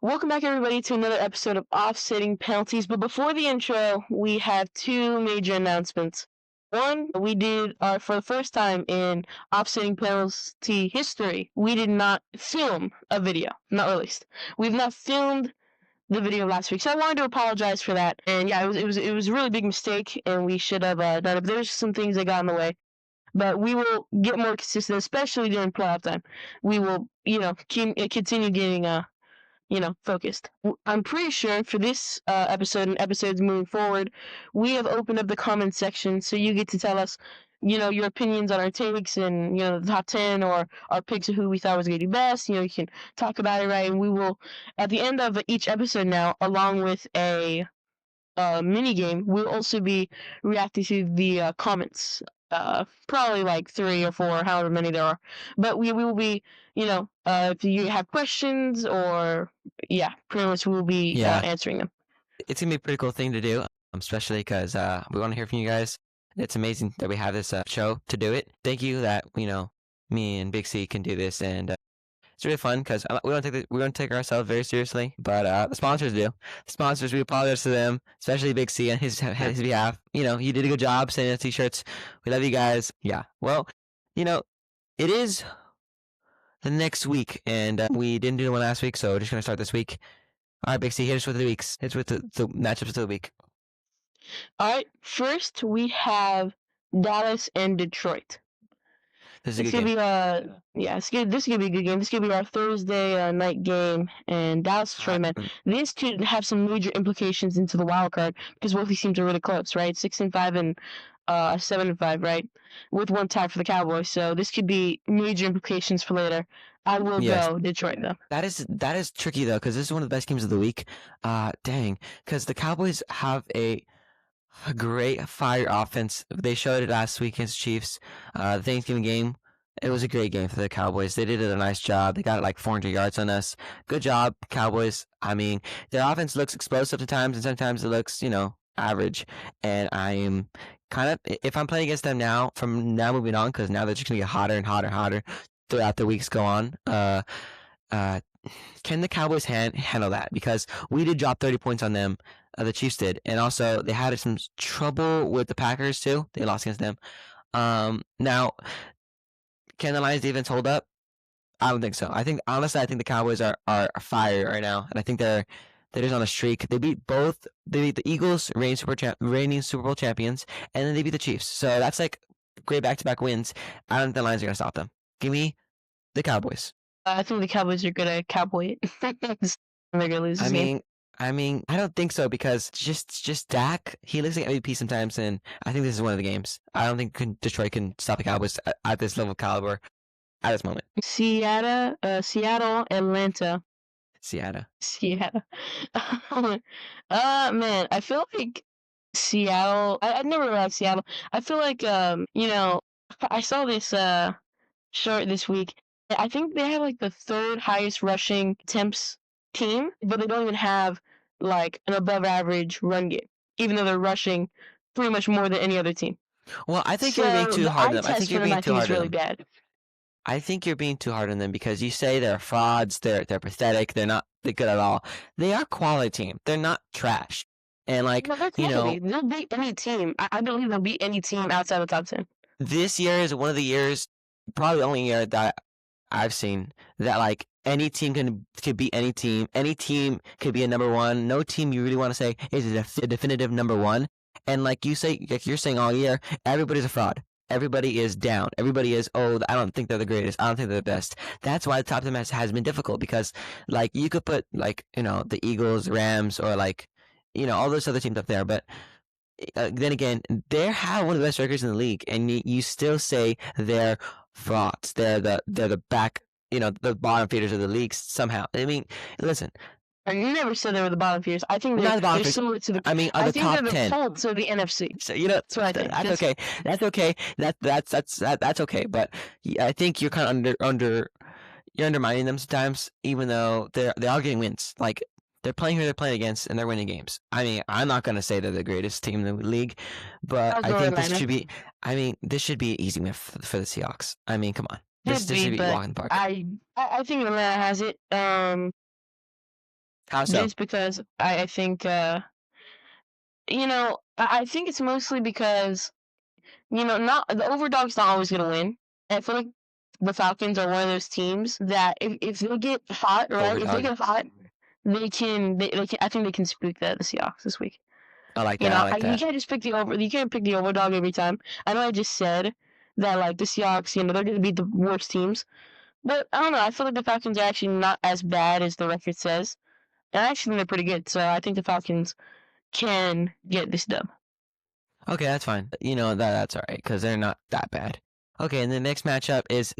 Welcome back, everybody, to another episode of Offsetting Penalties. But before the intro, we have two major announcements. One, we did for the first time in Offsetting Penalty history, we did not film a video, not released. We've not filmed the video last week, so I wanted to apologize for that. And yeah, it was a really big mistake, and we should have done it. But there's some things that got in the way. But we will get more consistent, especially during playoff time. We will, continue getting focused. I'm pretty sure for this episode and episodes moving forward, we have opened up the comment section so you get to tell us, your opinions on our takes and, the top 10 or our picks of who we thought was going to do best. You can talk about it, right? And we will, at the end of each episode now, along with a mini game, we'll also be reacting to the comments. Probably like 3 or 4, however many there are. But we will be, if you have questions or yeah, pretty much we will be Yeah, answering them. it's gonna be a pretty cool thing to do, especially because we want to hear from you guys. It's amazing that we have this show to do it. Thank you that me and Big C can do this, and it's really fun because we don't take ourselves very seriously, but the sponsors do. The sponsors, we apologize to them, especially Big C on his behalf. He did a good job sending us t-shirts. We love you guys. Yeah, well, it is the next week, and we didn't do one last week, so we're just gonna start this week. All right, Big C, hit us with the weeks. Hit us with the matchups of the week. All right, first we have Dallas and Detroit. This is a It's good gonna game. be this is gonna be a good game. This is gonna be our Thursday night game, and Dallas Detroit, man. This could have some major implications into the wild card because both these teams are really close, right? 6-5 and 7-5, right? With one tie for the Cowboys, so this could be major implications for later. I will go Detroit though. That is tricky though, because this is one of the best games of the week. Dang, because the Cowboys have a great fire offense. They showed it last week against Chiefs. The Thanksgiving game, it was a great game for the Cowboys. They did a nice job. They got like 400 yards on us. Good job, Cowboys. I mean, their offense looks explosive at times, and sometimes it looks, average. And I am kind of, if I'm playing against them now, from now moving on, because now they're just gonna get hotter and hotter and hotter throughout the weeks go on. Can the Cowboys handle that? Because we did drop 30 points on them. The Chiefs did, and also they had some trouble with the Packers too. They lost against them. Now, can the Lions defense hold up? I don't think so. Honestly, I think the Cowboys are fire right now, and I think they're just on a streak. They beat the Eagles, reigning Super Bowl champions, and then they beat the Chiefs. So that's like great back-to-back wins. I don't think the Lions are gonna stop them. Give me the Cowboys. I think the Cowboys are gonna cowboy it. They're gonna lose this game. I don't think so because just Dak, he looks like MVP sometimes, and I think this is one of the games. I don't think Detroit can stop the Cowboys at this level of caliber at this moment. Seattle, Atlanta. Seattle. Man, I feel like Seattle. I never liked Seattle. I feel like I saw this short this week. I think they have like the third highest rushing attempts team, but they don't even have like an above average run game, even though they're rushing pretty much more than any other team. Well, I think you're being too hard on them. I think you're being too hard on them. Bad. I think you're being too hard on them because you say they're frauds, they're pathetic, they're not good at all. They are a quality team. They're not trash. And like they'll beat any team. I believe they'll beat any team outside the top 10. This year is one of the years, probably the only year that I've seen that like any team could beat any team. Any team could be a number one. No team you really want to say is a definitive number one. And like you're saying all year, everybody's a fraud. Everybody is down. Everybody is, I don't think they're the greatest. I don't think they're the best. That's why the top 10 has been difficult because like you could put like, the Eagles, Rams, or like, all those other teams up there. But then again, they have one of the best records in the league, and you still say they're frauds. They're the back, the bottom feeders of the league somehow. I mean, listen. I never said they were the bottom feeders. I think they're similar to the. I mean, the top 10. They're the Colts of the NFC. So that's what I think. That's okay. That's okay. That's okay. But I think you're kind of you're undermining them sometimes, even though they are getting wins. Like they're playing who they're playing against, and they're winning games. I mean, I'm not gonna say they're the greatest team in the league, but I think this should be. I mean, this should be an easy win for the Seahawks. I mean, come on. This should be walk in the park. I think Atlanta has it. How so? Just because I think I think it's mostly because not the overdog's not always gonna win. And I feel like the Falcons are one of those teams that if they get hot, right? If they Overdog. get hot, they can. I think they can spook the Seahawks this week. I like that. I like You that. can't just pick the over. You can't pick the overdog every time. I know I just said that like the Seahawks, they're gonna beat the worst teams, but I don't know. I feel like the Falcons are actually not as bad as the record says, and I actually think they're pretty good. So I think the Falcons can get this dub. Okay, that's fine. That's all right because they're not that bad. Okay, and the next matchup is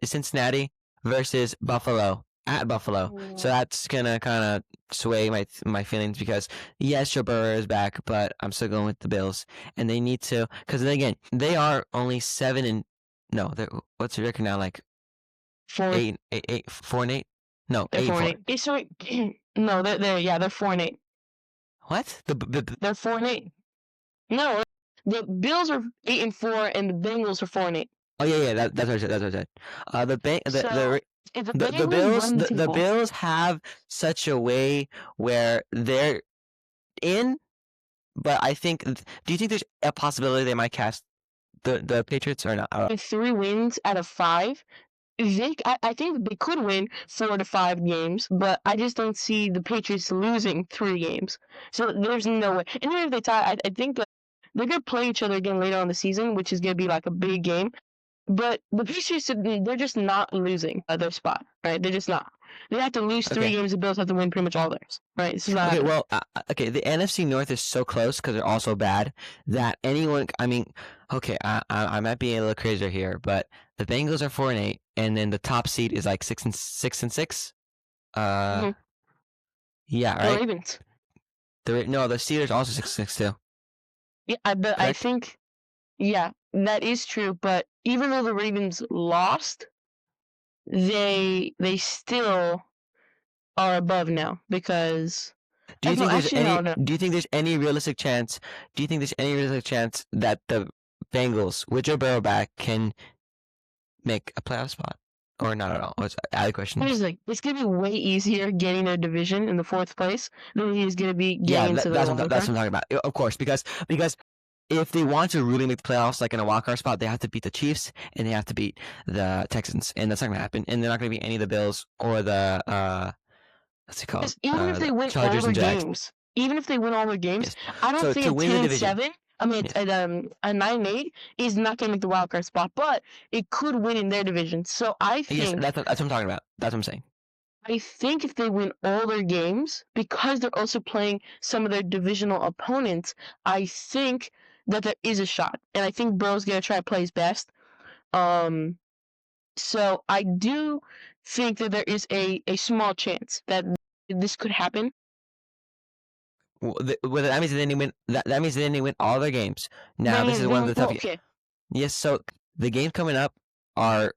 Cincinnati versus Buffalo at Buffalo. So that's gonna kind of sway my feelings because yes, Joe Burrow is back, but I'm still going with the Bills, and they need to because again they are only 7 and no, what's the record now? Like 4 4 and 8? No, They're 8 4 4. and 8. So no, they're 4 and 8. What? They're 4 and 8. No, the Bills are 8 and 4, and the Bengals are 4 and 8. Oh yeah, that's what I said. That's what I said. So if the The Bengals Bills run the the table, Bills have such a way where they're in, but I think. Do you think there's a possibility they might cast the Patriots or not? with 3 wins out of 5, I think they could win 4 to 5 games, but I just don't see the Patriots losing 3 games. So there's no way. And even if they tie, I think they're gonna play each other again later on the season, which is gonna be like a big game. But the Patriots, they're just not losing their spot, right? They're just not. They have to lose 3 Okay. games. The Bills have to win pretty much all theirs, right? This is not Okay, happening. well, okay. The NFC North is so close because they're all so bad that anyone. I mean, okay, I might be a little crazier here, but the Bengals are 4 and 8, and then the top seed is like 6 and 6. Mhm. Yeah, The right. Ravens. No, the Steelers also 6 too. Yeah, I think, yeah, that is true. But even though the Ravens lost, they still are above now because. Do you No, think there's actually, any? no. Do you think there's any realistic chance? Do you think there's any realistic chance that the Bengals, with Joe Burrow back, can make a playoff spot, or not at all? What's out of question? Here's the thing. It's gonna be way easier getting their division in the 4th place than it is gonna be Yeah, getting into the that's wild what I'm card. talking about. Of course, because if they want to really make the playoffs, like in a wild card spot, they have to beat the Chiefs and they have to beat the Texans, and that's not gonna happen. And they're not gonna beat any of the Bills or the what's it called? Even if they win Chargers all their and Jags. games, even if they win all their games, Yes. I don't So think to a win the 10 and division, 7. I mean, a 9 and 8 is not gonna make the wild card spot, but it could win in their division. So I yes, think that's what I'm talking about. That's what I'm saying. I think if they win all their games, because they're also playing some of their divisional opponents, I think that there is a shot, and I think Burrow's gonna try to play his best. So I do think that there is a small chance that this could happen. Well, that means they didn't win. That means they didn't win all their games. Now this is one of the tough. Okay. Yes, so the games coming up are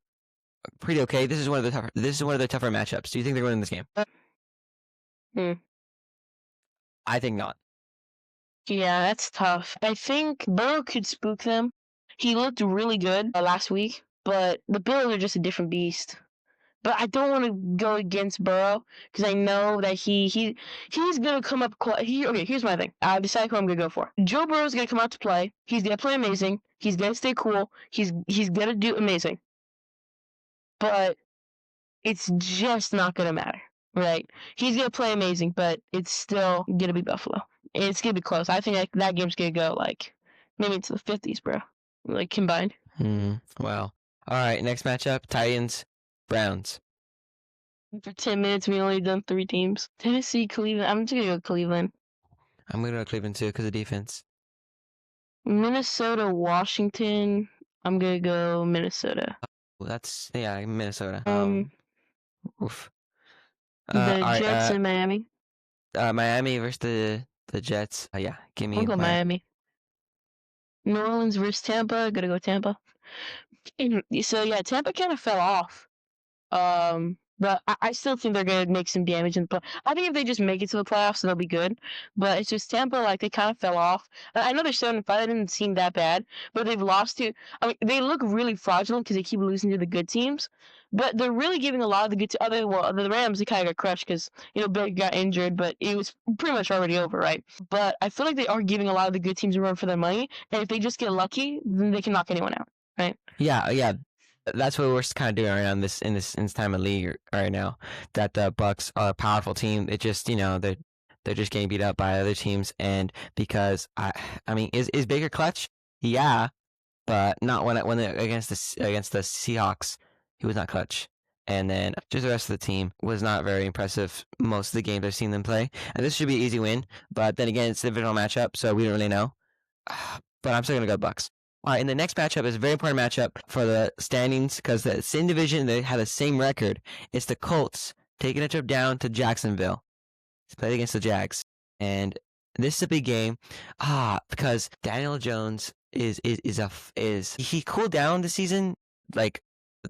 pretty okay. This is one of the tougher. This is one of the tougher matchups. Do you think they're winning this game? I think not. Yeah, that's tough. I think Burrow could spook them. He looked really good last week, but the Bills are just a different beast. But I don't want to go against Burrow because I know that he's gonna come up. Okay, here's my thing. I've decided who I'm gonna go for. Joe Burrow's gonna come out to play. He's gonna play amazing. He's gonna stay cool. He's gonna do amazing. But it's just not gonna matter, right? He's gonna play amazing, but it's still gonna be Buffalo. It's gonna be close. I think that game's gonna go like maybe into the 50s, bro. Like combined. Well, all right. Next matchup: Titans, Browns. For 10 minutes, we only done 3 teams. Tennessee, Cleveland. I'm just gonna go Cleveland. I'm gonna go Cleveland too because of defense. Minnesota, Washington. I'm gonna go Minnesota. Well, that's Minnesota. Oof. The all right, Jets and Miami. Miami versus the Jets. Yeah, give me I'll go Miami. New Orleans versus Tampa. Gotta go Tampa. So yeah, Tampa kind of fell off. But I still think they're gonna make some damage in the play. I think if they just make it to the playoffs, they'll be good. But it's just Tampa, like they kind of fell off. I know they're 7-5. It didn't seem that bad, but they've lost to. I mean, they look really fraudulent because they keep losing to the good teams. But they're really giving a lot of the good. The Rams, they kind of got crushed because Big got injured, but it was pretty much already over, right? But I feel like they are giving a lot of the good teams a run for their money, and if they just get lucky, then they can knock anyone out, right? Yeah. That's what we're kind of doing right now in this time of league right now. That the Bucks are a powerful team. It just they're just getting beat up by other teams, and because I mean, is Baker clutch? Yeah, but not when they against the Seahawks, he was not clutch. And then just the rest of the team was not very impressive. Most of the games I've seen them play, and this should be an easy win. But then again, it's a divisional matchup, so we don't really know. But I'm still gonna go Bucks. All right, and the next matchup is a very important matchup for the standings because the same division, they have the same record. It's the Colts taking a trip down to Jacksonville to play against the Jags. And this is a big game because Daniel Jones is he cooled down this season, like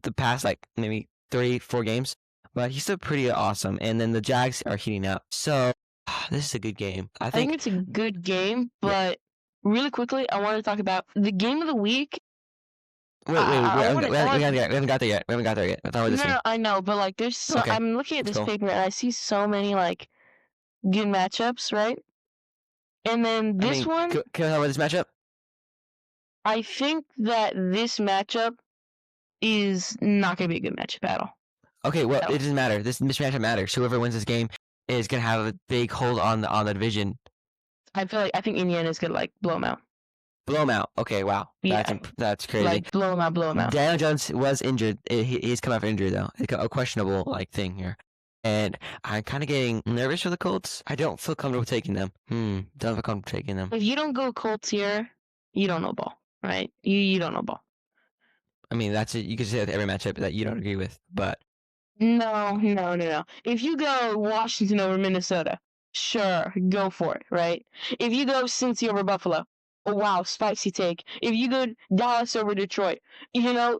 the past maybe 3-4 games, but he's still pretty awesome. And then the Jags are heating up. So this is a good game. I think it's a good game, but really quickly, I want to talk about the game of the week. Wait, we haven't got there yet. I thought No, I know, but there's Okay. I'm looking at this paper and I see so many good matchups, right? And then this one, can I talk about this matchup? I think that this matchup is not going to be a good matchup at all. Okay, well, it doesn't matter. This matchup matters. Whoever wins this game is gonna have a big hold on the division. I think Indiana is gonna blow them out. Blow them out. Okay, wow. Yeah. That's crazy. Blow them out. Daniel Jones was injured. He's come off injured though. A questionable thing here. And I'm kind of getting nervous for the Colts. I don't feel comfortable taking them. Don't feel comfortable taking them. If you don't go Colts here, you don't know ball, right? You don't know ball. I mean, that's it. You could say with every matchup that you don't agree with, but no. If you go Washington over Minnesota, sure, go for it, right? If you go Cincy over Buffalo, oh wow, spicy take. If you go Dallas over Detroit,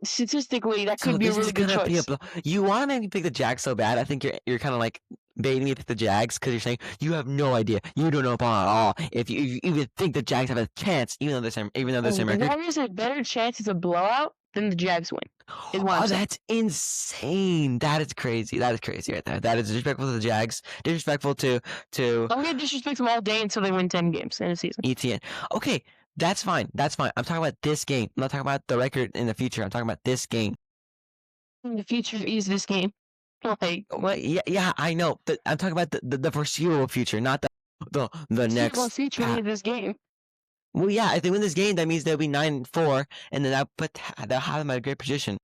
statistically that could be a really good choice. You want to pick the Jags so bad. I think you're kind of baiting me to pick the Jags because you're saying you have no idea. You don't know ball at all. If you even think the Jags have a chance, even though they're same record, there is a better chance it's a blowout than the Jags win. That's insane. That is crazy. That is crazy right there. That is disrespectful to the Jags. Disrespectful to. I'm gonna disrespect them all day until they win 10 games in a season. ETN. Okay, that's fine. I'm talking about this game. I'm not talking about the record in the future. I'm talking about this game. The future is this game. Well, yeah, I know. But I'm talking about the foreseeable future, not the next. Future is this game. Well, yeah, if they win this game, that means they'll be 9-4, and then they'll have them at a great position.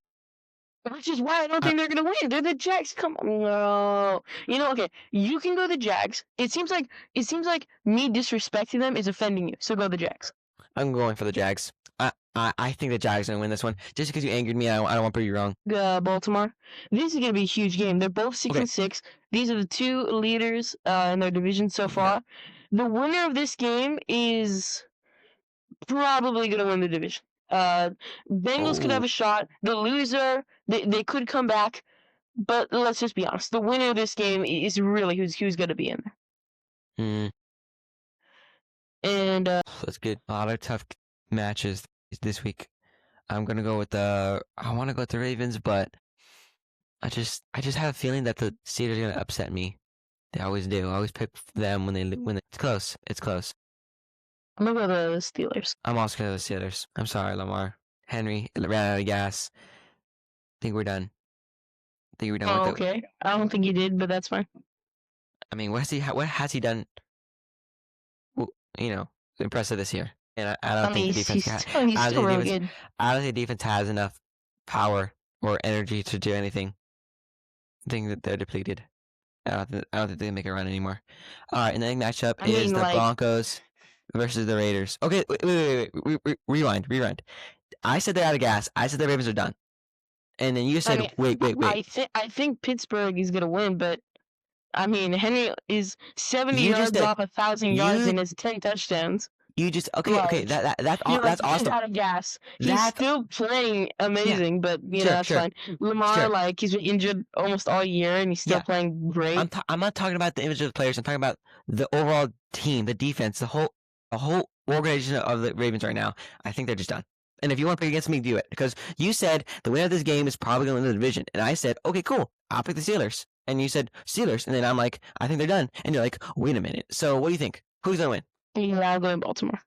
Which is why I don't think they're gonna win. They're the Jags. Come on, no. Okay, you can go the Jags. It seems like me disrespecting them is offending you. So go the Jags. I'm going for the Jags. I think the Jags are gonna win this one. Just because you angered me, I don't want to prove you wrong. Baltimore. This is gonna be a huge game. They're both 6-6. These are the two leaders in their division so far. The winner of this game is probably going to win the division. Bengals could have a shot. The loser, they could come back. But let's just be honest. The winner of this game is really who's going to be in there. And that's good. A lot of tough matches this week. I'm gonna go with I want to go with the Ravens, but I just have a feeling that the Steelers are gonna upset me. They always do. I always pick them when it's close. It's close. I'm gonna go the Steelers. I'm also gonna go the Steelers. I'm sorry, Lamar. Henry ran out of gas. I think we're done. Okay. I don't think he did, but that's fine. I mean, what has he done? Impressive this year. And I don't think the defense he's still really good. I don't think the defense has enough power or energy to do anything. I think that they're depleted. I don't think they can make a run anymore. All right, and the next matchup is the Broncos versus the Raiders. Okay, wait. Rewind. I said they're out of gas. I said the Ravens are done. And then you said, wait. I think Pittsburgh is going to win, but I mean, Henry is 70 yards off 1,000 yards and has 10 touchdowns. You just okay. Large. That's You're that's like, he's awesome. out of gas. He's That's still playing amazing, but you know sure, that's sure, fine. Lamar, sure. like he's been injured almost all year, and he's still Yeah. playing great. I'm not talking about the individual players. I'm talking about the overall team, the defense, the whole organization of the Ravens right now. I think they're just done. And if you want to pick against me, do it. Because you said the winner of this game is probably going to win the division. And I said, okay, cool. I'll pick the Steelers. And you said Steelers. And then I'm like, I think they're done. And you're like, wait a minute. So what do you think? Who's going to win? Yeah, I'll go in Baltimore.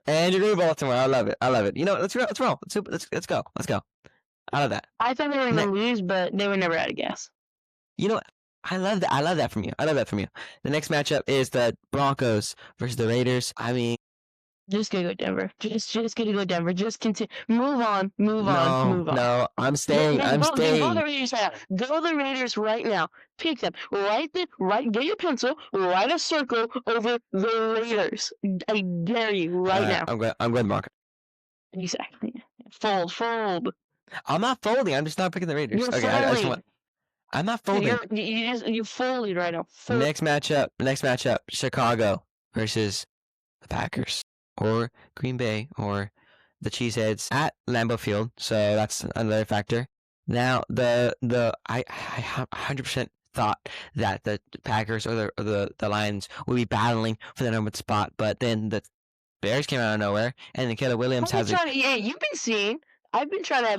And you're going to Baltimore. I love it. I love it. You know, let's roll. Let's go. Let's go. I love that. I thought they were going to lose, but they were never out of gas. You know what? I love that. I love that from you. The next matchup is the Broncos versus the Raiders. I mean, just gonna go Denver. Just gonna go Denver. Just continue. Move on. No, I'm staying. Go I'm the Raiders staying. right now. Go the Raiders right now. Pick them. Get your pencil. Write a circle over the Raiders. I dare you right now. I'm going Broncos. Exactly. Fold. I'm not folding. I'm just not picking the Raiders. You're Okay, folding. I'm not folding. You folded right now. Next matchup. Chicago versus the Packers, or Green Bay, or the Cheeseheads at Lambeau Field. So that's another factor. Now I 100% thought that the Packers or the Lions would be battling for the number one spot, but then the Bears came out of nowhere, and then Caleb Williams has you've been seeing. I've been trying to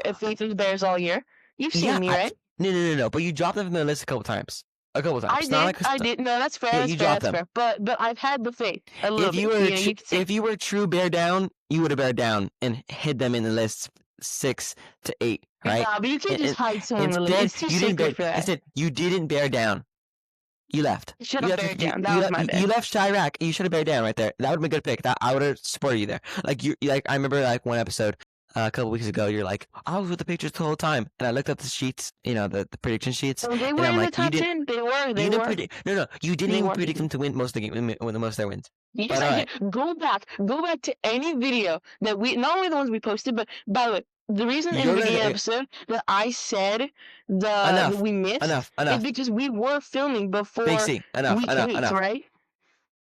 have faith in the Bears all year. You've seen me, right? No. But you dropped them from the list a couple times. I did. No, that's fair. That's fair. But I've had the faith a little bit. If you were a true bear down, you would have bear down and hid them in the list 6 to 8, right? Nah, but you can't just hide someone in the list. It's too secret for that. Instead, you didn't bear down. You left. You should have bared down. That was my bad. You left Chirac. You should have bared down right there. That would have been a good pick. I would have supported you there. I remember one episode a couple weeks ago. You're like, I was with the Patriots the whole time, and I looked up the sheets, the prediction sheets. So they were in the top 10. They were. No, you didn't even predict them to win most of the game, win the most of their wins. Yes, I did. Go back to any video that not only the ones we posted, but by the way, the reason in the beginning episode that I said that we missed is because we were filming before Big C. Enough. Right?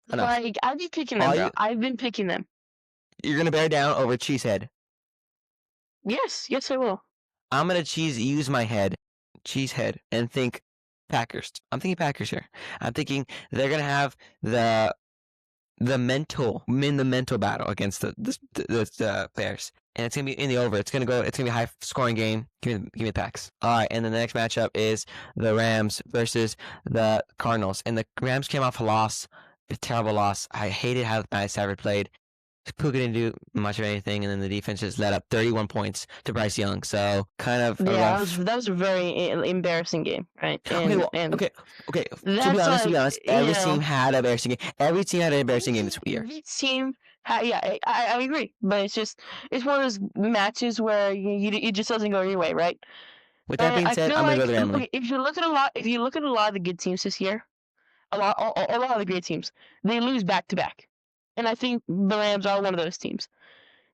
Like, I've been picking them, bro. I've been picking them. You're going to bear down over Cheesehead? Yes, I will. I'm going to use my head, Cheesehead, and think Packers. I'm thinking Packers here. I'm thinking they're going to have the mental battle against the Bears, and it's gonna be in the over. It's gonna be a high scoring game. Give me the Packs. All right, and then the next matchup is the Rams versus the Cardinals, and the Rams came off a terrible loss. I hated how Matt Stafford played. Puka didn't do much of anything, and then the defense just let up 31 points to Bryce Young. So kind of that was a very embarrassing game, right? Okay. To be honest, every team had an embarrassing game. Every team had an embarrassing game this year. Every team, I agree, but it's one of those matches where it just doesn't go your way, right? With that being said, I'm gonna go to Emily. If you look at a lot of the good teams this year, a lot of the great teams, they lose back to back. And I think the Rams are one of those teams.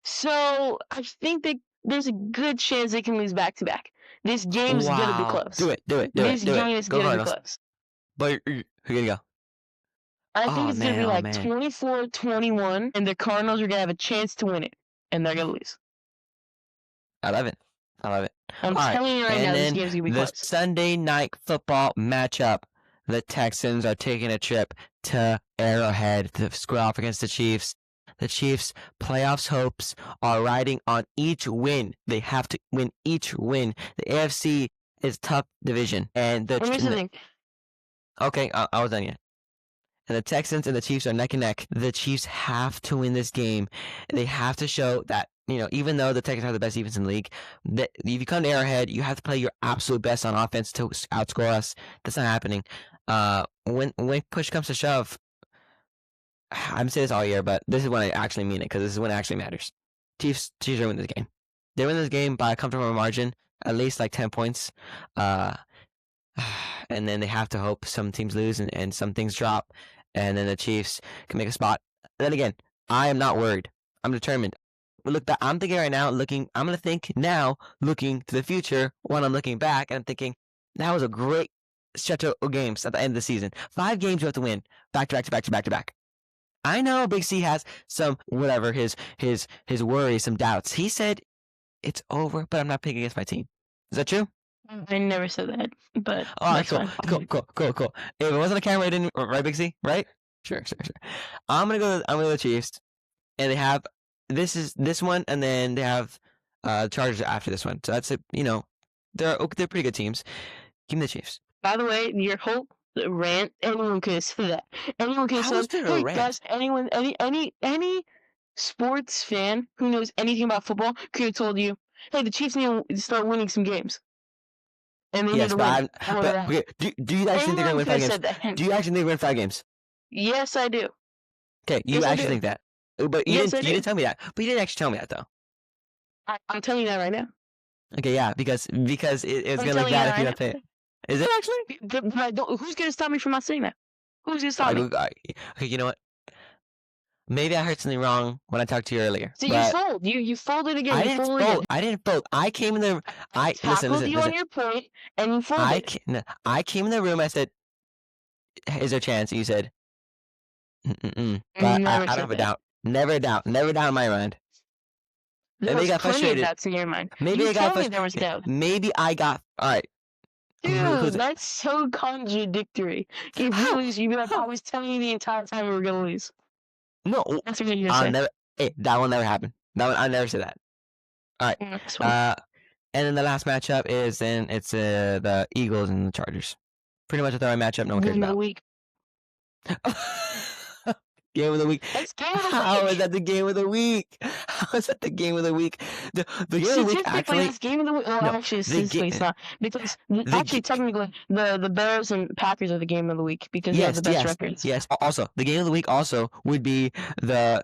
So I think there's a good chance they can lose back to back. This game is going to be close. Do it. This game is going to be close. But who going to go? I think it's going to be like 24-21, and the Cardinals are going to have a chance to win it, and they're going to lose. I love it. I'm telling you right now, this game's going to be close. The Sunday night football matchup. The Texans are taking a trip to Arrowhead to square off against the Chiefs. The Chiefs' playoffs hopes are riding on each win. They have to win each win. The AFC is a tough division. And okay, I was done yet. And the Texans and the Chiefs are neck and neck. The Chiefs have to win this game. They have to show that, even though the Texans have the best defense in the league, that if you come to Arrowhead, you have to play your absolute best on offense to outscore us. That's not happening. When push comes to shove, I'm saying this all year, but this is when I actually mean it, because this is when it actually matters. Chiefs are winning this game. They win this game by a comfortable margin, at least like 10 points. And then they have to hope some teams lose and some things drop, and then the Chiefs can make a spot. Then again, I am not worried. I'm determined. Look, I'm thinking right now, I'm going to think now, looking to the future, when I'm looking back, and I'm thinking, that was a great stretch of games at the end of the season. 5 games you have to win, back to back. I know Big C has some whatever his worries, some doubts. He said it's over, but I'm not picking against my team. Is that true? I never said that, but All right, that's cool, fine. cool. If it wasn't a camera, I didn't. Right, Big C? Right? Sure. I'm gonna go to the Chiefs, and they have this one, and then they have Chargers after this one. So that's it. They're pretty good teams. Give me the Chiefs. By the way, your whole rant, anyone could have said that. Anyone could have How is said, there a "Hey rant? guys, anyone, any sports fan who knows anything about football could have told you, hey, the Chiefs need to start winning some games, and they need Yes, to but win." okay, do you actually think they're gonna Anyone win could 5 have games? said that. Do you actually think they're gonna win 5 games? Yes, I do. Okay, you Yes, I actually do. think that, but you Yes, I didn't. You do. didn't tell me that. But you didn't actually tell me that though. I'm telling you that right now. Okay, yeah, because it's I'm gonna look telling you bad that if you right don't say now. it. Is it actually? But I don't, who's gonna stop me from not saying that? Who's gonna stop me? Okay, you know what? Maybe I heard something wrong when I talked to you earlier. So but you fold. You folded again. I You didn't folded fold. again. I didn't fold. I came in the. I Listen. tackled you on your point, and you folded. I came in the room. I said, "Is there a chance?" And you said, "Mm-mm." But I don't have a doubt. Never a doubt. Never a doubt in my mind. There Maybe was I got plenty of frustrated. doubts in your mind. Maybe You I got told me frustrated. there was doubt. Maybe I got. All right. Dude, that's so contradictory. If we How? lose, you'd be like, I was telling you the entire time we were gonna lose. No. That's what you're I'll saying. never. Hey, that will never happen. That one. I never said that. All right. That's fine. And then the last matchup is the Eagles and the Chargers. Pretty much a throwing matchup. No one cares Game of the about. week. Game of the week. That's game of the How week. is that the game of the week? How is that the game of the week? The game of the week actually. That's game of the week. Well, No, actually, statistically, it's not because technically, the Bears and Packers are the game of the week because they have the best records. Yes. Also, the game of the week also would be the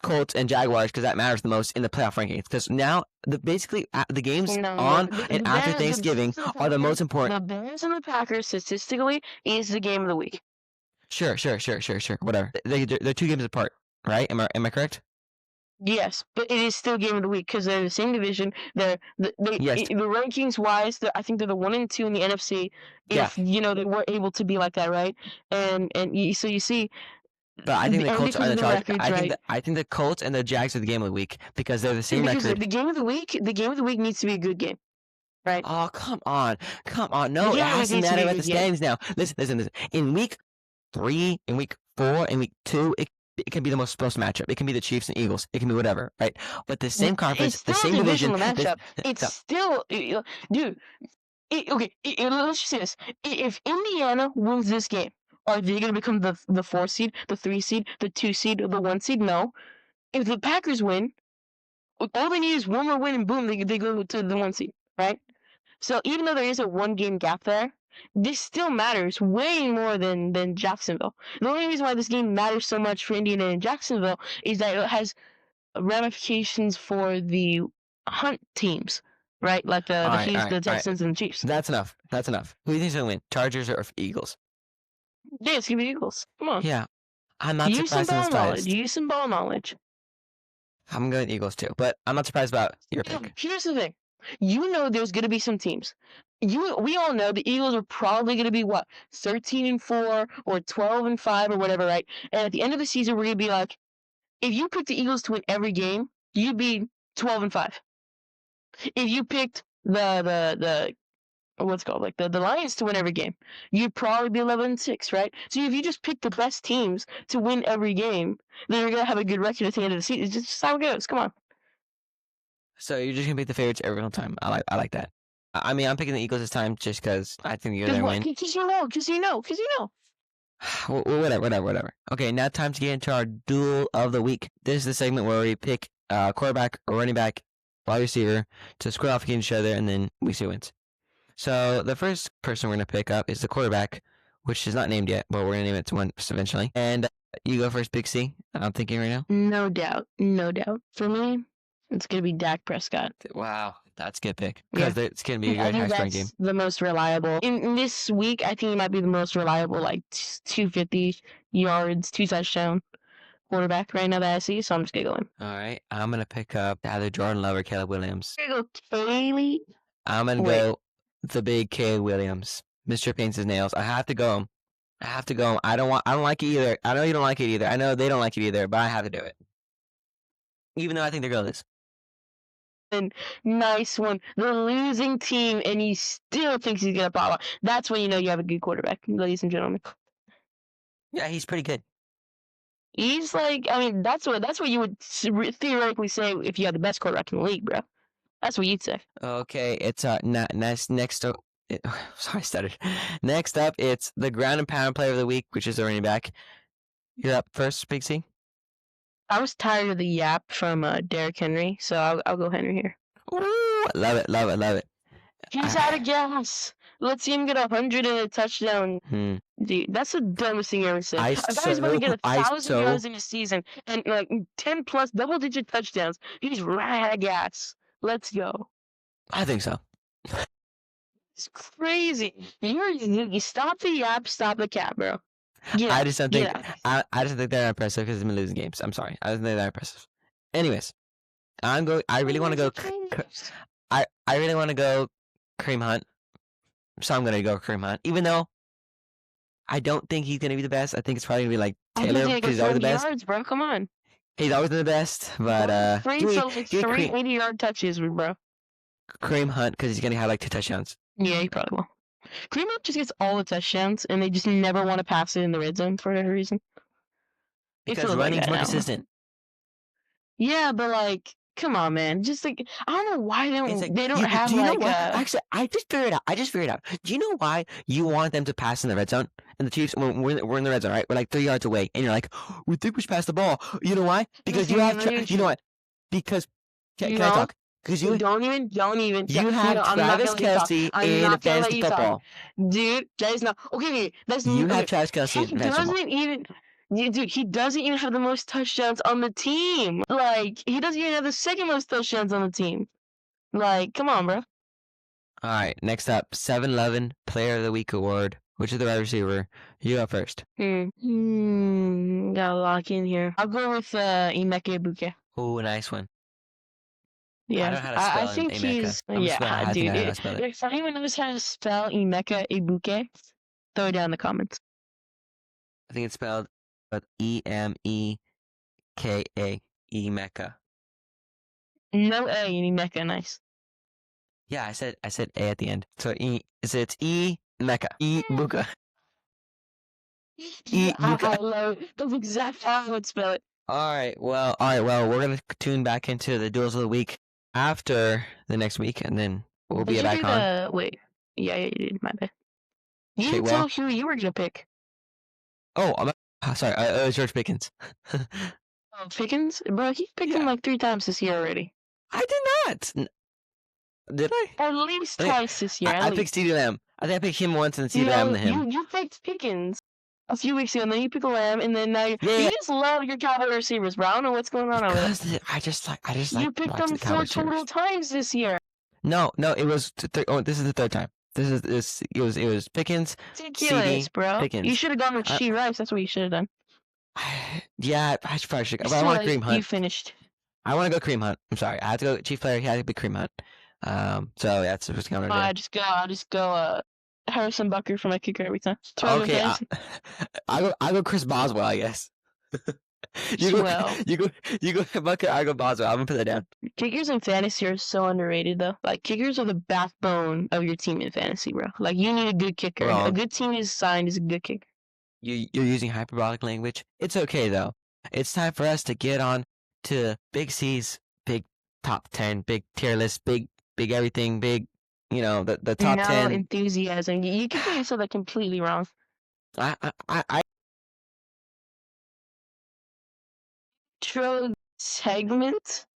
Colts and Jaguars because that matters the most in the playoff rankings. Because now the games on and after Thanksgiving are the most important. The Bears and the Packers statistically is the game of the week. Sure. Whatever. They're 2 games apart, right? Am I correct? Yes, but it is still game of the week because they're the same division. The rankings wise, I think they're the 1 and 2 in the NFC. If they were able to be like that, right? So you see. But I think the Colts are the Chargers. I think the Colts and the Jags are the game of the week because they're the same record. The game of the week needs to be a good game, right? Oh, come on. No, it has to matter about the standings now. Listen. In week 3, in week 4, in week 2, it can be the most supposed matchup. It can be the Chiefs and Eagles. It can be whatever, right? But the same conference, the same division. Matchup. It's still, dude. Let's just say this: if Indiana wins this game, are they going to become the 4 seed, the 3 seed, the 2 seed, the 1 seed? No. If the Packers win, all they need is one more win, and boom, they go to the 1 seed, right? So even though there is a 1-game gap there, this still matters way more than Jacksonville. The only reason why this game matters so much for Indiana and Jacksonville is that it has ramifications for the hunt teams, right? Like the Texans and the Chiefs. That's enough. Who do you think is going to win? Chargers or Eagles? Yeah, it's going to be Eagles. Come on. Yeah. I'm not surprised in the slightest. Use some ball knowledge. I'm going Eagles too, but I'm not surprised about your pick. Here's the thing. There's going to be some teams. We all know the Eagles are probably going to be 13-4 or 12-5 or whatever, right? And at the end of the season, we're going to be like, if you picked the Eagles to win every game, you'd be 12-5. If you picked the Lions to win every game, you'd probably be 11-6, right? So if you just pick the best teams to win every game, then you're going to have a good record at the end of the season. It's just how it goes. Come on. So you're just gonna pick the favorites every single time. I like that. I mean, I'm picking the Eagles this time just because I think you're gonna win. Because you know. Whatever. Okay, now time to get into our duel of the week. This is the segment where we pick quarterback or running back, wide receiver to square off against each other, and then we see who wins. So the first person we're gonna pick up is the quarterback, which is not named yet, but we're gonna name it to one eventually. And you go first, Big C. I'm thinking right now. No doubt. For me, it's going to be Dak Prescott. Wow, that's a good pick. Because it's going to be a great high-scoring game. The most reliable. In this week, I think he might be the most reliable, 250 yards, 2 touchdown quarterback right now that I see, so I'm just going to go him. All right, I'm going to pick up either Jordan Love or Caleb Williams. I'm going to go Caleb. I'm going to go the big Caleb Williams. Mr. Paints his nails. I have to go him. I have to go. I don't like it either. I know you don't like it either. I know they don't like it either, but I have to do it. Even though I think they're gonna lose. And nice one. The losing team, and he still thinks he's gonna pop out. That's when you know you have a good quarterback, ladies and gentlemen. Yeah, he's pretty good. He's like, I mean, that's what you would theoretically say if you had the best quarterback in the league, bro. That's what you'd say. Okay, it's next up. Sorry, I stuttered. Next up, it's the ground and pound player of the week, which is the running back. You're up first, Big C. I was tired of the yap from Derrick Henry, so I'll go Henry here. Ooh, love it, love it, love it. He's out of gas. Let's see him get 100 and a touchdown. Dude, that's the dumbest thing you ever said. A guy's about to get 1,000 yards in a season and like 10 plus double-digit touchdowns. He's right out of gas. Let's go. I think so. It's crazy. You stop the yap, stop the cap, bro. Yeah, I just don't think I just don't think they're impressive because they've been losing games. I'm sorry. I don't think they're impressive. Anyways, I really want to go. I really want to go Kareem Hunt. So I'm gonna go Kareem Hunt, even though I don't think he's gonna be the best. I think it's probably gonna be like Taylor because he's always the best. Yards, bro. Come on. He's always the best, but three 80-yard touches, bro. Kareem Hunt because he's gonna have like 2 touchdowns. Yeah, he probably will. Kareem Hunt just gets all the touchdowns, and they just never want to pass it in the red zone for whatever reason. Because running's more consistent. Yeah, but like, come on, man. Just like, I don't know why they don't have do you like. Know what? Actually, I just figured it out. Do you know why you want them to pass in the red zone? And the Chiefs, when we're in the red zone, right? We're like 3 yards away, and you're like, we think we should pass the ball. You know why? Because you have. You know what? Because can I talk? Because you don't even. You have Travis Kelce in fantasy football. Dude, that is not okay. That's you have Travis Kelce in fantasy football. Dude, he doesn't even have the most touchdowns on the team. Like, he doesn't even have the second most touchdowns on the team. Like, come on, bro. All right, next up, 7-Eleven Player of the Week award. Which is the wide receiver? You go first. Gotta lock in here. I'll go with Emeka Egbuka. Oh, nice one. Yeah, I think he's dude. If anyone knows how to spell Emeka Egbuka, throw it down in the comments. I think it's spelled Emeka, Emeka. No A in Emeka, nice. Yeah, I said A at the end. So it's Emeka, Egbuka. I love it. That's exactly how I would spell it. All right, well, we're gonna tune back into the duels of the week after the next week, and then we'll be back on. Wait, yeah, you did. My bad. You didn't tell who you were gonna pick. Oh, sorry. It was George Pickens. Oh, Pickens, bro, he picked him like 3 times this year already. I did not. Did I? At least twice this year. I picked CeeDee Lamb. I think I picked him once and CeeDee Lamb to him. You picked Pickens a few weeks ago, and then you picked Lamb, and then now you just love your Cowboy receivers, bro. I don't know what's going on over there. I just like you picked them 4 total times this year. No, it was. This is the 3rd time. It was Pickens. Ridiculous, bro. Pickens. You should have gone with She Rice. That's what you should have done. Yeah, I probably should. But I want Kareem Hunt. You finished. I want to go Kareem Hunt. I'm sorry. I have to go Chief player. He had to be Kareem Hunt. So that's what's going on. I just go Harrison Butker for my kicker every time. Okay, I go Chris Boswell, I guess. you go Butker, I go Boswell. I'm gonna put that down. Kickers in fantasy are so underrated, though. Like, kickers are the backbone of your team in fantasy, bro. Like, you need a good kicker. A good team is signed as a good kicker. You're using hyperbolic language. It's okay though. It's time for us to get on to Big C's big top 10, big tier list, big everything, big. You know the top 10. No enthusiasm. You can put yourself that completely wrong. I Intro segment.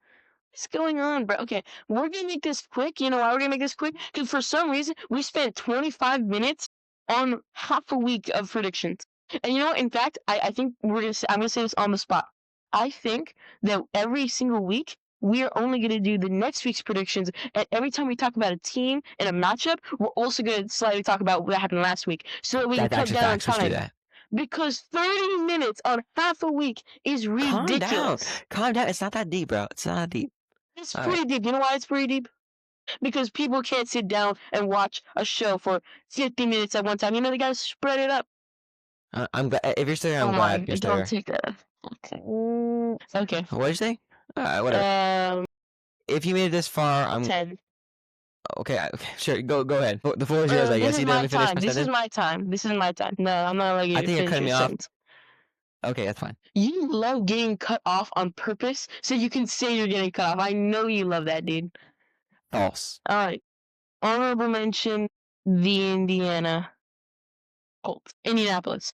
What's going on, bro? Okay, we're gonna make this quick. You know why we're gonna make this quick? Because for some reason we spent 25 minutes on half a week of predictions. And you know, in fact, I think I'm gonna say this on the spot. I think that every single week we are only going to do the next week's predictions, and every time we talk about a team and a matchup, we're also going to slightly talk about what happened last week, so that we can cut down on time. Because 30 minutes on half a week is ridiculous. Calm down. It's not that deep, bro. It's not that deep. It's pretty deep. You know why it's pretty deep? Because people can't sit down and watch a show for 50 minutes at one time. You know, they got to spread it up. I'm glad. If you're still here, Oh I'm my! glad you're still Don't here. take that. Okay. Okay. What'd you say? Whatever. If you made it this far, Top I'm 10. okay. Okay, sure. Go ahead. The floor is yours, I This guess. is You didn't let my me finish time. my This is sentence. my time. This is my time. No, I'm not letting I you think you're finish cutting your me off. sentence. Okay, that's fine. You love getting cut off on purpose so you can say you're getting cut off. I know you love that, dude. False. All right. Honorable mention: the Indiana Colts. Indianapolis.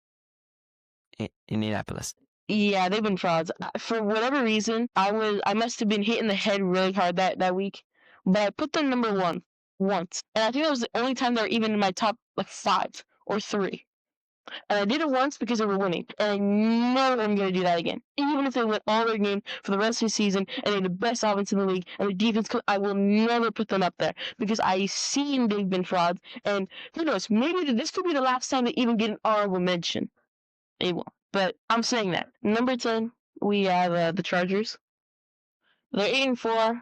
Indianapolis. Yeah, they've been frauds. For whatever reason, I must have been hitting the head really hard that week, but I put them number one once, and I think that was the only time they were even in my top like 5 or 3. And I did it once because they were winning, and I never am going to do that again. Even if they win all their game for the rest of the season and they're the best offense in the league and the defense, I will never put them up there because I seen they've been frauds. And who knows? Maybe this could be the last time they even get an honorable mention. They won't. But I'm saying that. Number 10, we have the Chargers. They're 8-4.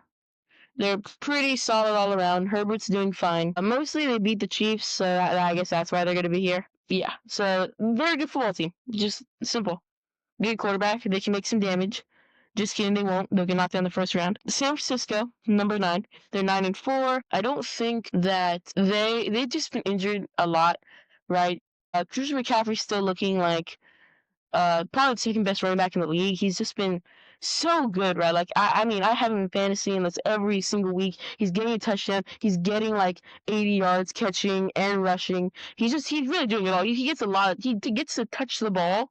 They're pretty solid all around. Herbert's doing fine. Mostly they beat the Chiefs, so I guess that's why they're going to be here. Yeah, so they're a good football team. Just simple. Good quarterback. They can make some damage. Just kidding, they won't. They'll get knocked down the first round. San Francisco, number 9. They're 9-4. I don't think that they've just been injured a lot, right? Christian McCaffrey's still looking like probably the second best running back in the league. He's just been so good, right? Like I mean, I have him in fantasy, and that's every single week. He's getting a touchdown. He's getting like 80 yards—catching and rushing. He's really doing it all. He gets a lot. He gets to touch the ball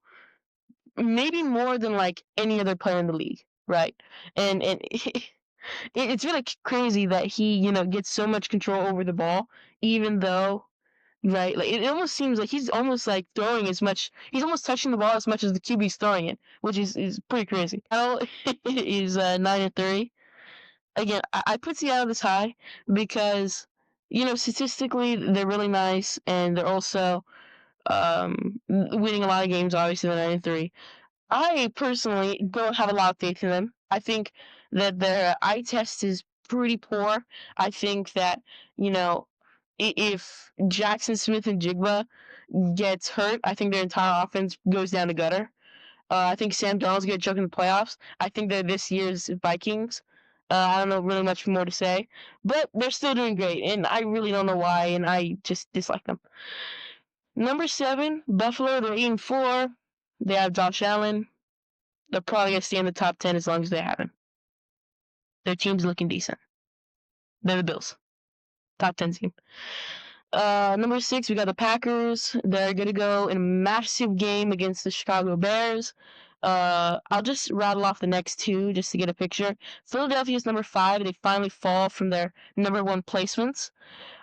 maybe more than like any other player in the league, right? And it's really crazy that he gets so much control over the ball, even though. Right, like it almost seems like he's almost like throwing as much. He's almost touching the ball as much as the QB's throwing it, which is pretty crazy. Seattle is 9-3. Again, I put Seattle this high because statistically they're really nice and they're also winning a lot of games. Obviously, they're 9-3. I personally don't have a lot of faith in them. I think that their eye test is pretty poor. I think that, you know, if Jackson Smith and Jigba gets hurt, I think their entire offense goes down the gutter. I think Sam Darnold's going to choke in the playoffs. I think they're this year's Vikings. I don't know really much more to say, but they're still doing great, and I really don't know why, and I just dislike them. Number 7, Buffalo. They're 8-4. They have Josh Allen. They're probably going to stay in the top 10 as long as they have him. Their team's looking decent. They're the Bills. Top 10 team. Number 6, we got the Packers. They're going to go in a massive game against the Chicago Bears. I'll just rattle off the next 2 just to get a picture. Philadelphia's number 5. They finally fall from their number 1 placements.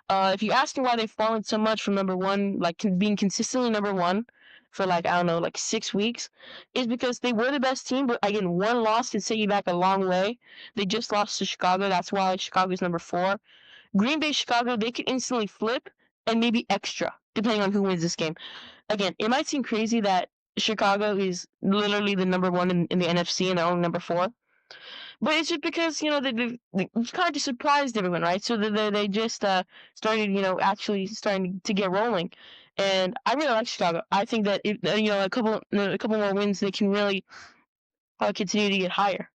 If you ask me why they've fallen so much from number 1, like being consistently number 1 for like, I don't know, like 6 weeks, is because they were the best team, but again, one loss can set you back a long way. They just lost to Chicago. That's why Chicago's number 4. Green Bay, Chicago, they could instantly flip and maybe extra, depending on who wins this game. Again, it might seem crazy that Chicago is literally the number 1 in the NFC and they're only number 4. But it's just because they kind of just surprised everyone, right? So they just started actually starting to get rolling, and I really like Chicago. I think that if, a couple more wins, they can really continue to get higher.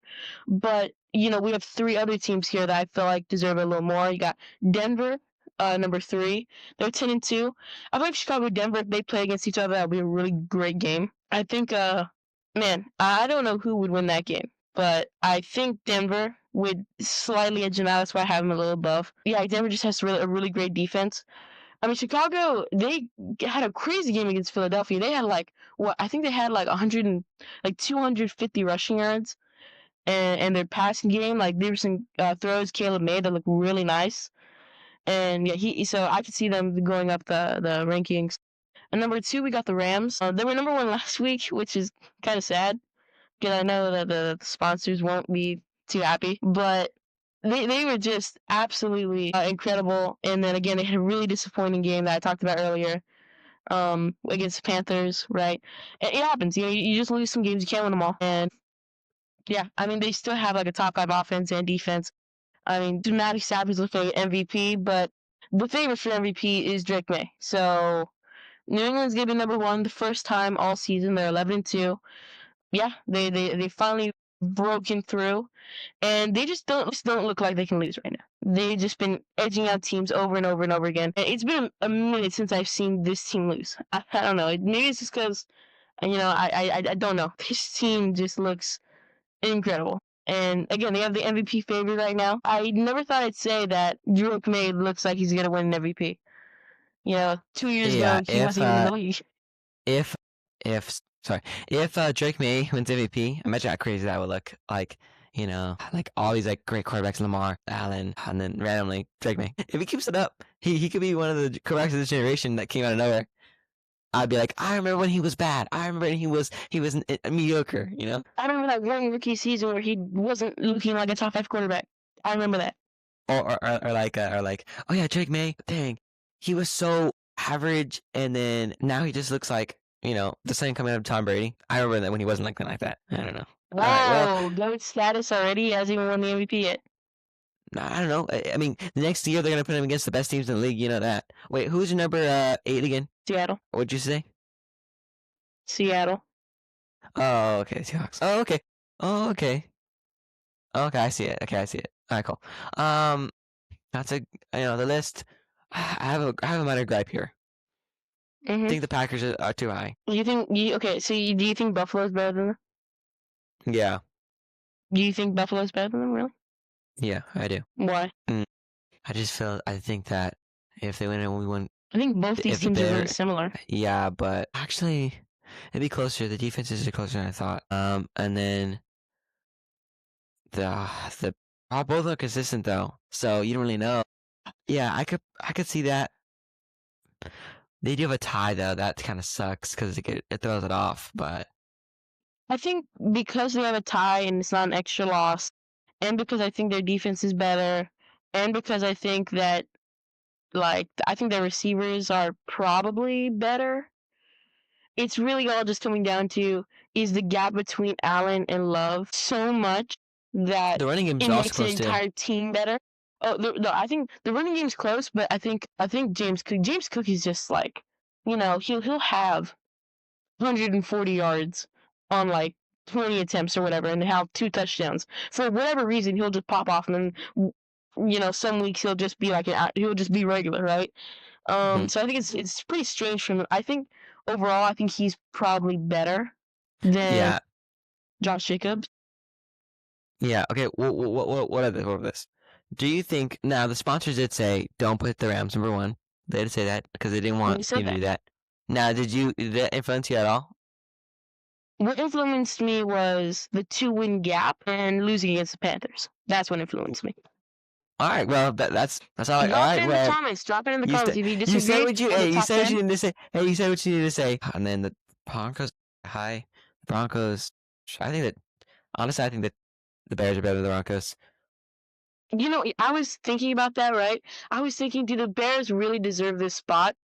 But we have 3 other teams here that I feel like deserve a little more. You got Denver, number 3. They're 10-2. I feel like Chicago and Denver, if they play against each other, that'll be a really great game. I think, man, I don't know who would win that game, but I think Denver would slightly edge them out. That's why I have them a little above. Yeah, Denver just has a really great defense. I mean, Chicago, they had a crazy game against Philadelphia. They had I think they had like 250 rushing yards, and their passing game, like there were some throws Caleb made that looked really nice. And yeah, so I could see them going up the rankings. And number 2, we got the Rams. They were number 1 last week, which is kind of sad because I know that the sponsors won't be too happy. But they were just absolutely incredible. And then again, they had a really disappointing game that I talked about earlier against the Panthers, right? It happens. You just lose some games. You can't win them all. And yeah, I mean, they still have like a top 5 offense and defense. I mean, Matty Stafford's looking at MVP, but the favorite for MVP is Drake May. So New England's gonna be number one the first time all season. They're 11-2. Yeah, they finally broken through, and they just don't look like they can lose right now. They've just been edging out teams over and over and over again. And it's been a minute since I've seen this team lose. I don't know. Maybe it's just because I don't know. This team just looks incredible. And again, they have the MVP favorite right now. I never thought I'd say that Drake May looks like he's gonna win an MVP. 2 years Yeah, ago he wasn't even in the league. if Drake May wins MVP, imagine how crazy that would look. Like all these like great quarterbacks, Lamar, Allen, and then randomly Drake May. If he keeps it up, he could be one of the quarterbacks of this generation that came out of nowhere. I'd be like, I remember when he was bad. I remember when he was mediocre. I remember that one rookie season where he wasn't looking like a top 5 quarterback. I remember that. Or like, oh yeah, Drake May. Dang, he was so average, and then now he just looks like the same coming out of Tom Brady. I remember that when he wasn't like that. I don't know. Wow, All right, GOAT status already. He hasn't even won the MVP yet. I don't know. I mean, the next year they're gonna put him against the best teams in the league. You know that. Wait, who's your number 8 again? Seattle. What'd you say? Seattle. Oh, okay, Seahawks. Oh, okay. Oh, okay. Okay, I see it. Okay, I see it. All right, cool. That's the list. I have a minor gripe here. I think the Packers are too high. You think okay? So do you think Buffalo's better than them? Yeah. Do you think Buffalo's better than them? Really? Yeah, I do. Why? I think that if they win it, we win. I think both these teams are really similar. Yeah, but actually, it'd be closer. The defenses are closer than I thought. And then both are consistent though, so you don't really know. Yeah, I could see that. They do have a tie though. That kind of sucks because it throws it off. But I think because they have a tie and it's not an extra loss, and because I think their defense is better, and because I think that I think their receivers are probably better. It's really all just coming down to is the gap between Allen and Love so much that the running game it is also makes the close too. entire team better. Oh no, I think the running game's close, but I think James Cook is just he'll have 140 yards on 20 attempts or whatever, and have 2 touchdowns. For whatever reason, he'll just pop off, and then some weeks he'll just be he'll just be regular, right? So I think it's pretty strange for him. I think overall, I think he's probably better than Josh Jacobs. Yeah. Okay. What are this? Do you think now the sponsors did say don't put the Rams number 1? They did say that because they didn't want you to do that. Now, did that influence you at all? What influenced me was the 2-win gap and losing against the Panthers. That's what influenced me. All right, well, that's all. Drop it in the comments. Drop it in the comments if you disagree. You said what you needed to say. Hey, you said what you needed to say. And then the Broncos high. The Broncos. Honestly, I think that the Bears are better than the Broncos. I was thinking about that, right? I was thinking, do the Bears really deserve this spot?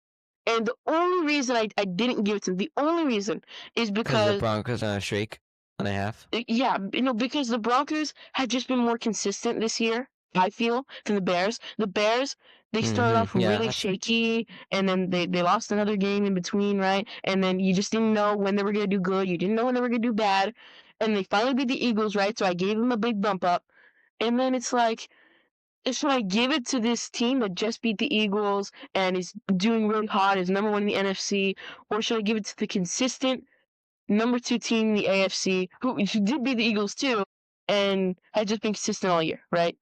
And the only reason I didn't give it to them, the only reason is because the Broncos are on a streak and a half. Yeah, because the Broncos have just been more consistent this year, I feel, than the Bears. The Bears, they started off really shaky, and then they lost another game in between, right? And then you just didn't know when they were going to do good. You didn't know when they were going to do bad. And they finally beat the Eagles, right? So I gave them a big bump up. And then it's like, should I give it to this team that just beat the Eagles and is doing really hot, is number 1 in the NFC, or should I give it to the consistent number 2 team in the AFC, who did beat the Eagles too, and had just been consistent all year, right?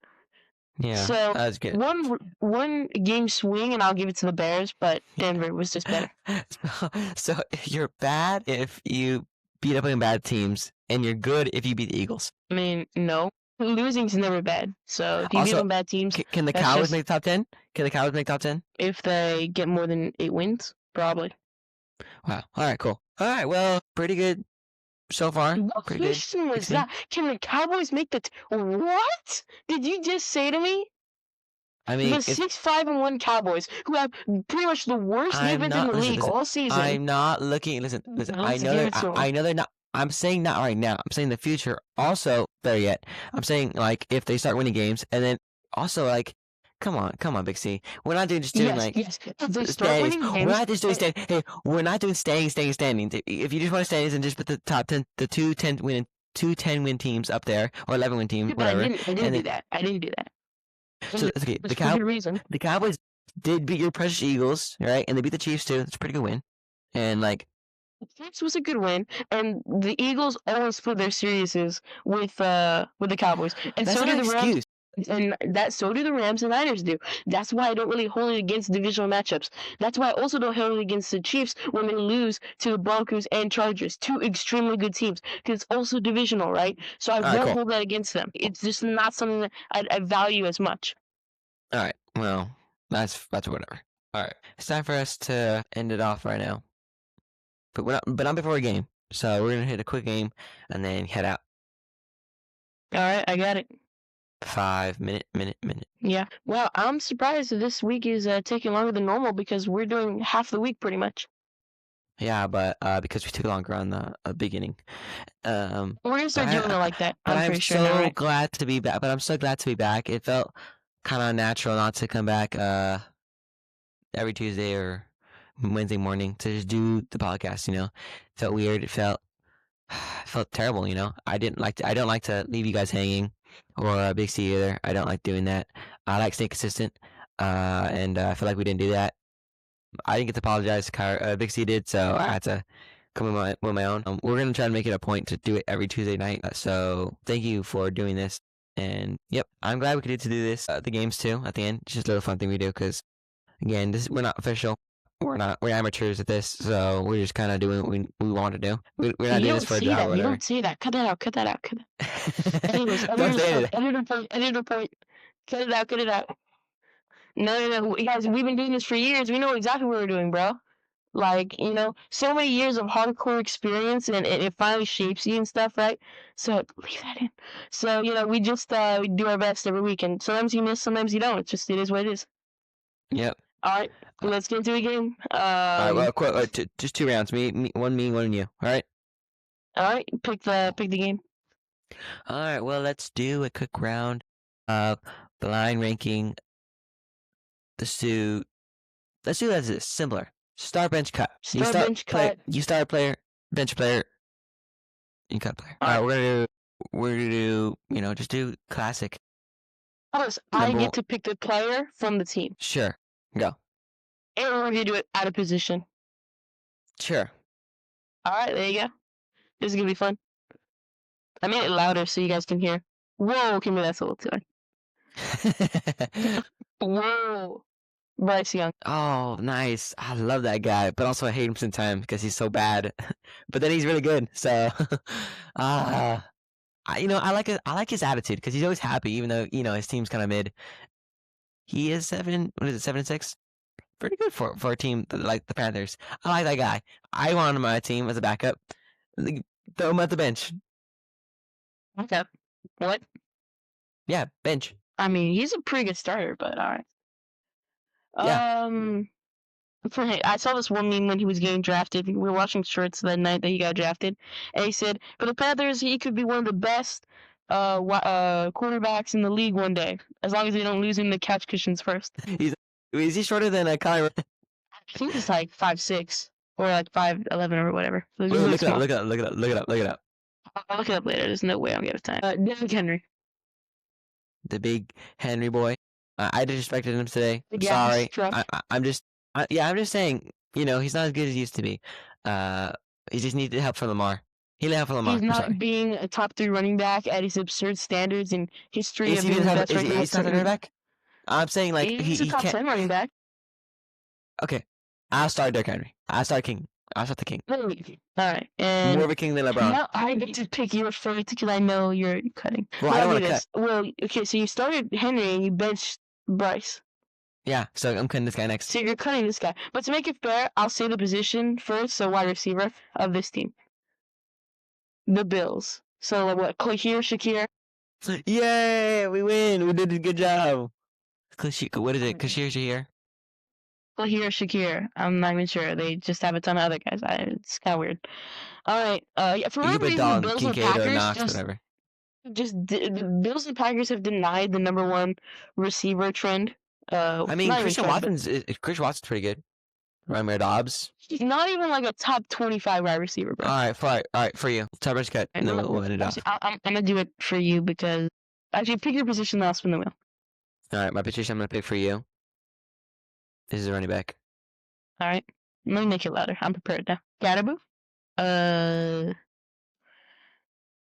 Yeah, so that's good. One game swing, and I'll give it to the Bears, but Denver was just better. So you're bad if you beat up on bad teams, and you're good if you beat the Eagles. I mean, no. Losing's never bad. So if you beat on bad teams, can the Cowboys make top 10? Can the Cowboys make top 10? If they get more than 8 wins, probably. Wow. All right, cool. All right, well, pretty good so far. What question was that? Can the Cowboys make the what? Did you just say to me? I mean, the 6-5-1 Cowboys, who have pretty much the worst defense in the league all season. I'm not looking. Listen. I know they're not. I'm saying not right now. I'm saying the future. Also, better yet, I'm saying if they start winning games, and then also Come on, Big C. We're not just doing like Yes. If they start standings. winning We're games, not just doing standings. Hey, we're not doing standings. If you just want to standings and just put the top 10, the two 10-win teams up there, or 11-win team, but I whatever. didn't do that. I didn't do that. So okay, There's a good reason. the Cowboys did beat your precious Eagles, right? And they beat the Chiefs too. It's a pretty good win. And like, The Chiefs was a good win, and the Eagles always split their series with the Cowboys, and that's so not do an the Rams. excuse. And so do the Rams and Niners do. That's why I don't really hold it against divisional matchups. That's why I also don't hold it against the Chiefs when they lose to the Broncos and Chargers, two extremely good teams, because it's also divisional, right? So I All right, won't cool. hold that against them. It's just not something that I value as much. All right, well, that's whatever. All right, it's time for us to end it off right now. But not before a game. So we're gonna hit a quick game and then head out. All right, I got it. 5 minute. Yeah. Well, I'm surprised that this week is taking longer than normal because we're doing half the week pretty much. Yeah, but because we took longer on the beginning. We're gonna start doing it like that. But I'm pretty sure now, right? glad to be back. But I'm so glad to be back. It felt kind of unnatural not to come back every Tuesday or Wednesday morning to just do the podcast. You know, it felt weird. It felt terrible. You know, I don't like to leave you guys hanging, or Big C either. I don't like doing that. I like staying consistent, and I feel like we didn't do that. I didn't get to apologize. Big C did, so I had to come with my own. We're gonna try to make it a point to do it every Tuesday night. So thank you for doing this. And yep, I'm glad we could do this. The games too at the end. It's just a little fun thing we do because again, we're not official. We're amateurs at this, so we're just kind of doing what we want to do. We're not doing this for a job. You don't say that. Cut that out. Anyways, edit the point. Cut it out. No. Guys, we've been doing this for years. We know exactly what we're doing, bro. Like, you know, so many years of hardcore experience, and it finally shapes you and stuff, right? So leave that in. So, you know, we just we do our best every week, and sometimes you miss, sometimes you don't. It is what it is. Yep. All right, let's get into a game. All right, well, just 2 rounds. Me, one, one you. All right. All right, pick the game. All right, well, let's do a quick round of blind ranking. Let's do this simpler. Start, bench, cut. You start a player, bench a player, you cut a player. All right, we're gonna do just do classic. I get to pick the player from the team. Sure, go. And we're gonna do it out of position. Sure. All right, there you go. This is gonna be fun. I made it louder so you guys can hear. Whoa, give me that solo too. Whoa. Bryce Young. Oh, nice. I love that guy, but also I hate him sometimes because he's so bad. But then he's really good. So, I like his attitude because he's always happy, even though his team's kind of mid. He is 7-6? Pretty good for a team like the Panthers. I like that guy. I want him on my team as a backup. Throw him at the bench. Okay. What? Yeah, bench. I mean, he's a pretty good starter, but all right. Yeah. I saw this one meme when he was getting drafted. We were watching shorts that night that he got drafted, and he said, "For the Panthers, he could be one of the best quarterbacks in the league one day, as long as they don't lose him to couch cushions first." Is he shorter than Kyler? I think he's like 5'6" or like 5'11" or whatever. So look it up. I'll look it up later. There's no way I'll get time. Derrick Henry. The big Henry boy. I disrespected him today. Yeah, sorry. I'm just saying. He's not as good as he used to be. He just needed help from Lamar. He needed help from Lamar. He's not being a top 3 running back at his absurd standards and history of being the best running back. I'm saying like he's a top 10 running back. Okay, I'll start Derrick Henry. I'll start King. I'll start the King. All right, and more of a King than LeBron. Now I get to pick your favorite because I know you're cutting. Well, I don't want to cut. Well, okay, so you started Henry and you benched Bryce. Yeah, so I'm cutting this guy next. So you're cutting this guy. But to make it fair, I'll say the position first, so wide receiver of this team. The Bills. So what, Shakir? Yay, we win. We did a good job. What is it? Shakir? Shakir. I'm not even sure. They just have a ton of other guys. It's kind of weird. All right. For whatever reason, the Bills and Packers the Bills and Packers have denied the number 1 receiver trend I mean, not even Christian trash, but Watson's pretty good. Romeo Dobbs. he's not even like a top 25 wide receiver, bro. All right, for you. Top cut. And then we'll end it off. I'm gonna do it for you because actually pick your position. I'll spin the wheel. All right, my position I'm gonna pick for you. This is a running back. All right, let me make it louder. I'm prepared now. Scatterboo. I'm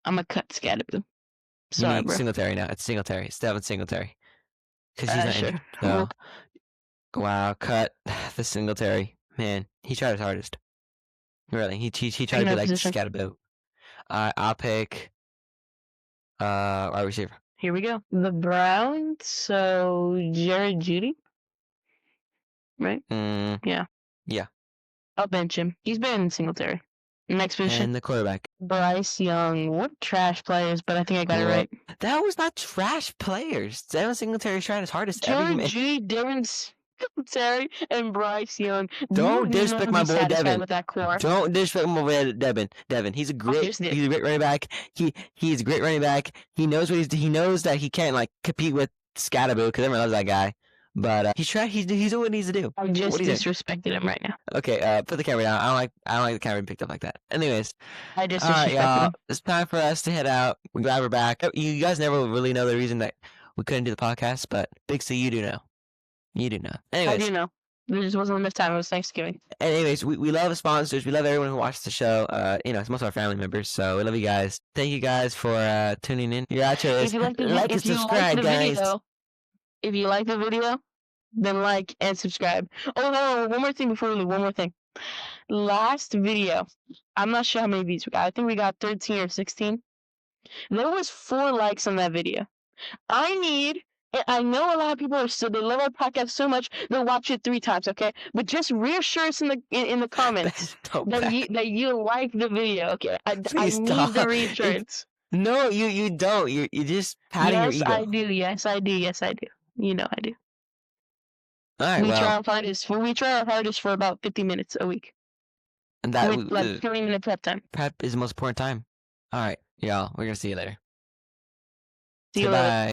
gonna cut Scatterboo. Sorry, bro. Singletary now. It's Singletary. It's Devin Singletary. Because he's not Sure. injured. So. Wow, cut the Singletary. Man, he tried his hardest. Really, he tried to be like Scatterboo. I'll pick wide receiver. Here we go. The Browns. So Jared Judy, right? Yeah. I'll bench him. He's better than Singletary. Next position. And the quarterback. Bryce Young. What trash players, but I think I got it right. That was not trash players. Devin Singletary tried his hardest. Jared Judy, Devin Singletary, and Bryce Young. Don't disrespect my boy Devin. With that core. Don't disrespect my boy Devin. He's a great running back. He's a great running back. He knows he knows that he can't like compete with Scatterboo because everyone loves that guy. But he's doing what he needs to do. I just disrespected him right now. Okay, put the camera down. I don't like the camera being picked up like that. Anyways, I just all right, y'all. It's time for us to head out. We're glad we're back. You guys never really know the reason that we couldn't do the podcast, but Big C, you do know. You do know. Anyways, I do know. There just wasn't enough time. It was Thanksgiving. Anyways, we love the sponsors. We love everyone who watches the show. It's most of our family members, so we love you guys. Thank you guys for tuning in. You're out here. Like and subscribe, guys. If you like the video, then like and subscribe. Oh, no, one more thing before we leave. One more thing. Last video, I'm not sure how many views we got. I think we got 13 or 16. There was 4 likes on that video. I know a lot of people they love our podcast so much they'll watch it 3 times, okay? But just reassure us in the comments that you like the video, okay? I need the reassurance. No, you don't. You're just patting your ego. Yes, I do. You know I do. All right, we try our hardest for about 50 minutes a week. And that with like 30-minute prep time. Prep is the most important time. All right, y'all. We're gonna see you later. See you later. Bye.